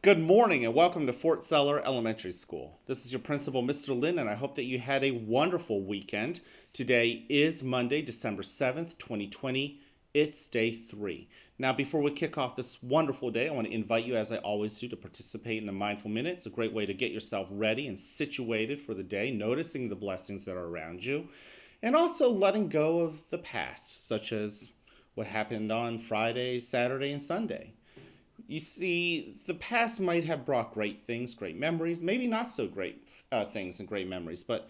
Good morning and welcome to Fort Seller Elementary School. This is your principal, Mr. Lynn, and I hope that you had a wonderful weekend. Today is Monday, December 7th, 2020. It's day 3. Now, before we kick off this wonderful day, I want to invite you, as I always do, to participate in the Mindful Minute. It's a great way to get yourself ready and situated for the day, noticing the blessings that are around you, and also letting go of the past, such as what happened on Friday, Saturday, and Sunday. You see, the past might have brought great things, great memories, maybe not so great things and great memories, but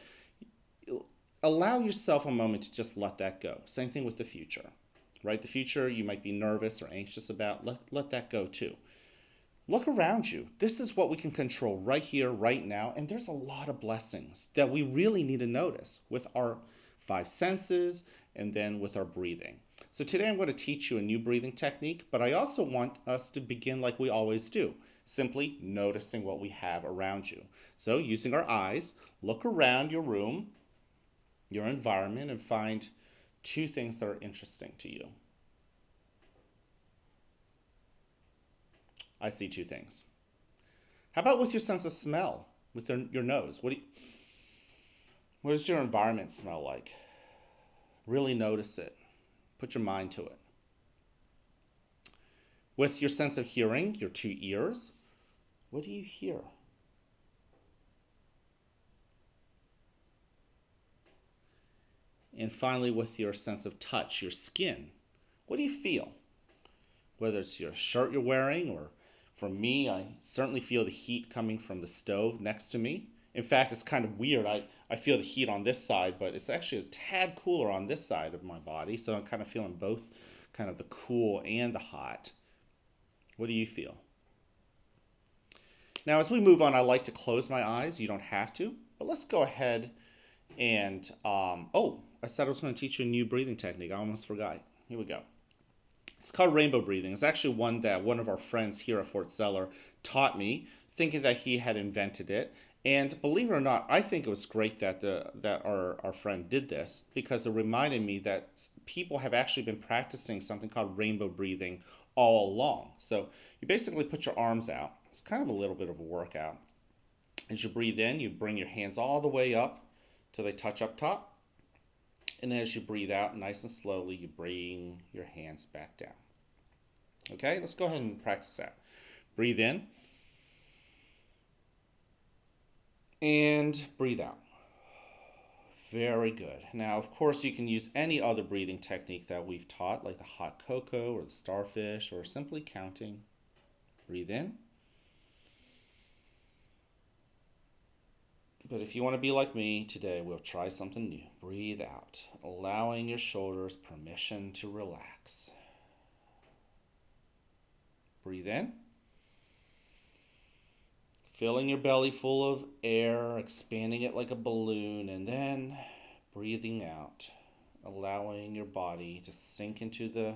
allow yourself a moment to just let that go. Same thing with the future, right? The future you might be nervous or anxious about, let that go too. Look around you. This is what we can control right here, right now, and there's a lot of blessings that we really need to notice with our five senses and then with our breathing. So today I'm going to teach you a new breathing technique, but I also want us to begin like we always do, simply noticing what we have around you. So using our eyes, look around your room, your environment, and find two things that are interesting to you. I see two things. How about with your sense of smell, with your nose? What does your environment smell like? Really notice it. Put your mind to it. With your sense of hearing, your two ears, what do you hear? And finally, with your sense of touch, your skin, what do you feel? Whether it's your shirt you're wearing, or for me, I certainly feel the heat coming from the stove next to me. In fact, it's kind of weird. I feel the heat on this side, but it's actually a tad cooler on this side of my body. So I'm kind of feeling both kind of the cool and the hot. What do you feel? Now, as we move on, I like to close my eyes. You don't have to, but let's go ahead and, I said I was going to teach you a new breathing technique. I almost forgot. Here we go. It's called rainbow breathing. It's actually one that one of our friends here at Fort Seller taught me, thinking that he had invented it. And believe it or not, I think it was great that our friend did this because it reminded me that people have actually been practicing something called rainbow breathing all along. So you basically put your arms out. It's kind of a little bit of a workout. As you breathe in, you bring your hands all the way up till they touch up top. And as you breathe out, nice and slowly, you bring your hands back down. Okay, let's go ahead and practice that. Breathe in and breathe out. Very good. Now, of course, you can use any other breathing technique that we've taught, like the hot cocoa or the starfish, or simply counting. Breathe in. But if you want to be like me today, we'll try something new. Breathe out, allowing your shoulders permission to relax. Breathe in. Filling your belly full of air, expanding it like a balloon, and then breathing out, allowing your body to sink into the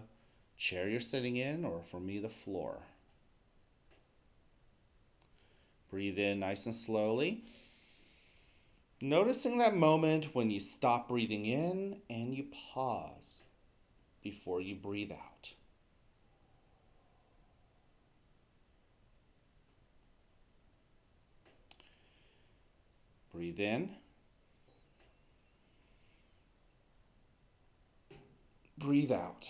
chair you're sitting in, or for me, the floor. Breathe in nice and slowly. Noticing that moment when you stop breathing in and you pause before you breathe out. Breathe in. Breathe out.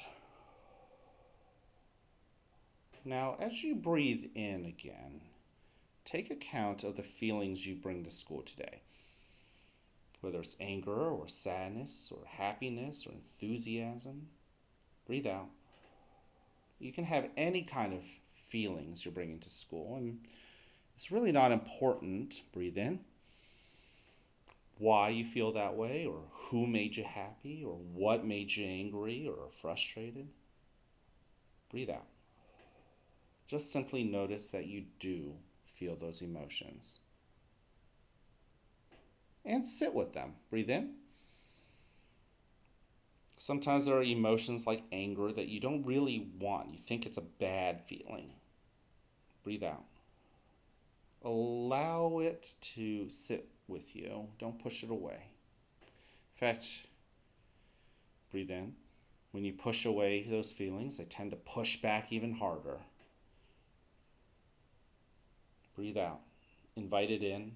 Now, as you breathe in again, take account of the feelings you bring to school today. Whether it's anger or sadness or happiness or enthusiasm, breathe out. You can have any kind of feelings you're bringing to school, and it's really not important, breathe in, why you feel that way, or who made you happy, or what made you angry or frustrated. Breathe out. Just simply notice that you do feel those emotions. And sit with them. Breathe in. Sometimes there are emotions like anger that you don't really want. You think it's a bad feeling. Breathe out. Allow it to sit with you. Don't push it away. In fact, breathe in. When you push away those feelings, they tend to push back even harder. Breathe out. Invite it in.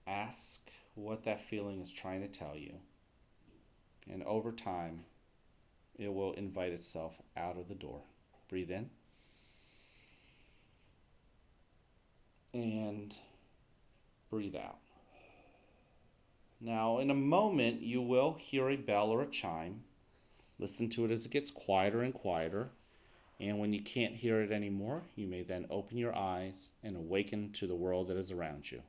Ask what that feeling is trying to tell you. And over time, it will invite itself out of the door. Breathe in. And breathe out. Now, in a moment, you will hear a bell or a chime. Listen to it as it gets quieter and quieter. And when you can't hear it anymore, you may then open your eyes and awaken to the world that is around you.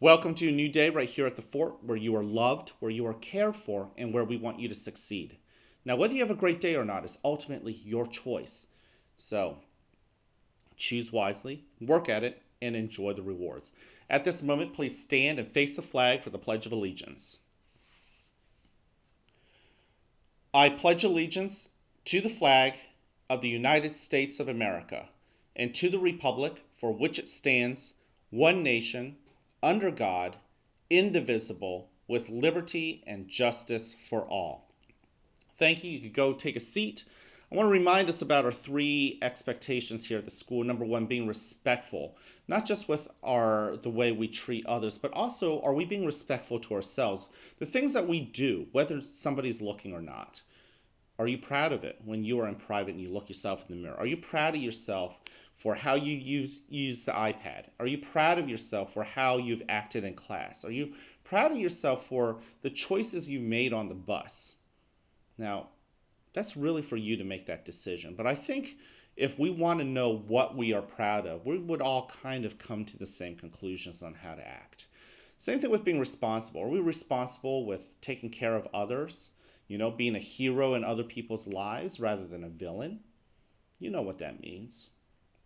Welcome to a new day right here at the fort, where you are loved, where you are cared for, and where we want you to succeed. Now, whether you have a great day or not is ultimately your choice. So, choose wisely, work at it, and enjoy the rewards. At this moment, please stand and face the flag for the Pledge of Allegiance. I pledge allegiance to the flag of the United States of America and to the republic for which it stands, one nation, under God, indivisible, with liberty and justice for all. Thank you. You could go take a seat. I want to remind us about our three expectations here at the school. Number one, being respectful, not just with the way we treat others, but also, are we being respectful to ourselves? The things that we do, whether somebody's looking or not. Are you proud of it when you are in private and you look yourself in the mirror? Are you proud of yourself for how you use the iPad? Are you proud of yourself for how you've acted in class? Are you proud of yourself for the choices you made on the bus? Now, that's really for you to make that decision. But I think if we want to know what we are proud of, we would all kind of come to the same conclusions on how to act. Same thing with being responsible. Are we responsible with taking care of others? Being a hero in other people's lives rather than a villain. You know what that means.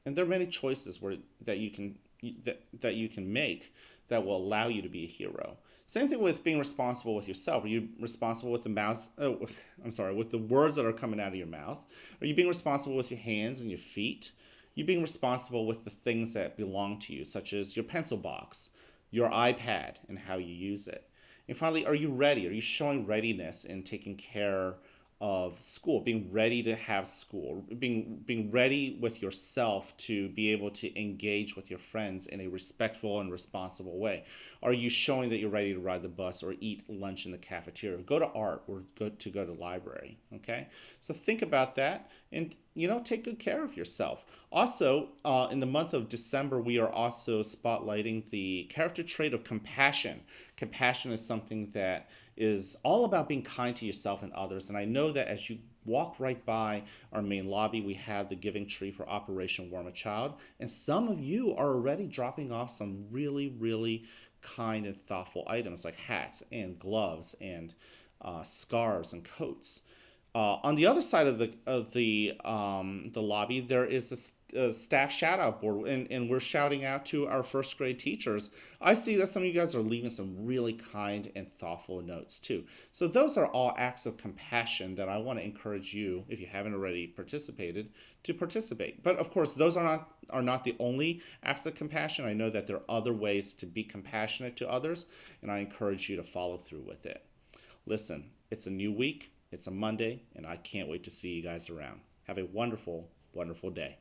And there are many choices that you can make that will allow you to be a hero. Same thing with being responsible with yourself. Are you responsible with with the words that are coming out of your mouth? Are you being responsible with your hands and your feet? Are you being responsible with the things that belong to you, such as your pencil box, your iPad, and how you use it? And finally, are you ready? Are you showing readiness in taking care of school, being ready to have school, being ready with yourself to be able to engage with your friends in a respectful and responsible way? Are you showing that you're ready to ride the bus or eat lunch in the cafeteria, go to art, or go to library? Okay, so think about that, and take good care of yourself. Also, in the month of December, we are also spotlighting the character trait of compassion. Compassion is something that is all about being kind to yourself and others. And I know that as you walk right by our main lobby, we have the giving tree for Operation Warm a Child. And some of you are already dropping off some really, really kind and thoughtful items like hats and gloves and scarves and coats. On the other side of the lobby, there is a staff shout out board, and we're shouting out to our first grade teachers. I see that some of you guys are leaving some really kind and thoughtful notes too. So those are all acts of compassion that I want to encourage you, if you haven't already participated, to participate. But of course, those are not the only acts of compassion. I know that there are other ways to be compassionate to others, and I encourage you to follow through with it. Listen, it's a new week. It's a Monday, and I can't wait to see you guys around. Have a wonderful, wonderful day.